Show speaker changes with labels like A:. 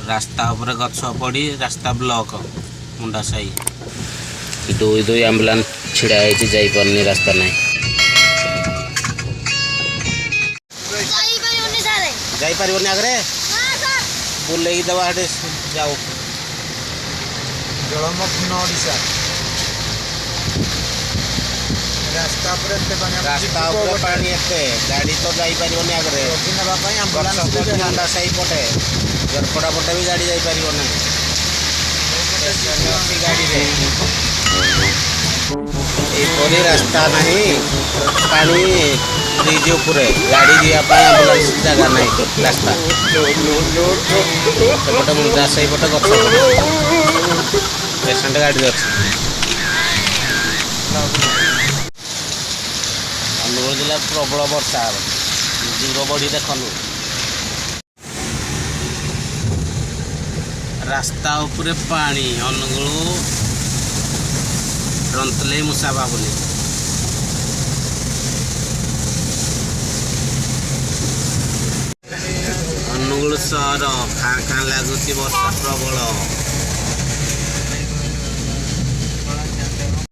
A: रास्ता ऊपर गछ पड़ी रास्ता ब्लॉक मुंडा साई दुई दुई एम्बुलेंस छिड़ा है जाई परनी रास्ता नहीं जाई परिवनी आगरे बुले ही दवा हटे जाओ
B: जलमग्न ओडिशा रास्ता पर पानी एते गाड़ी तो जाई परिवनी आगरे नबा पई एम्बुलेंस मुंडा साई पटे जरपड़ा पटे भी गाड़ी जाई परिव नहीं गाड़ी रे एपरी रास्ता नहीं पानी ब्रिज उपरे गाड़ी दिया एम्बुलेंस जगह नहीं रास्ता सेपटे मुंडा साई पटे गछ पेसेंट गाड़ी अच्छी अनुगुल जिला प्रबल वर्षा जीरो बढ़ी देखनु रास्ता उपरे पानी अनुगुल रंतले मुसा बाबुली अनुगुल सहर खाँ खाँ लगुच वर्षा प्रबल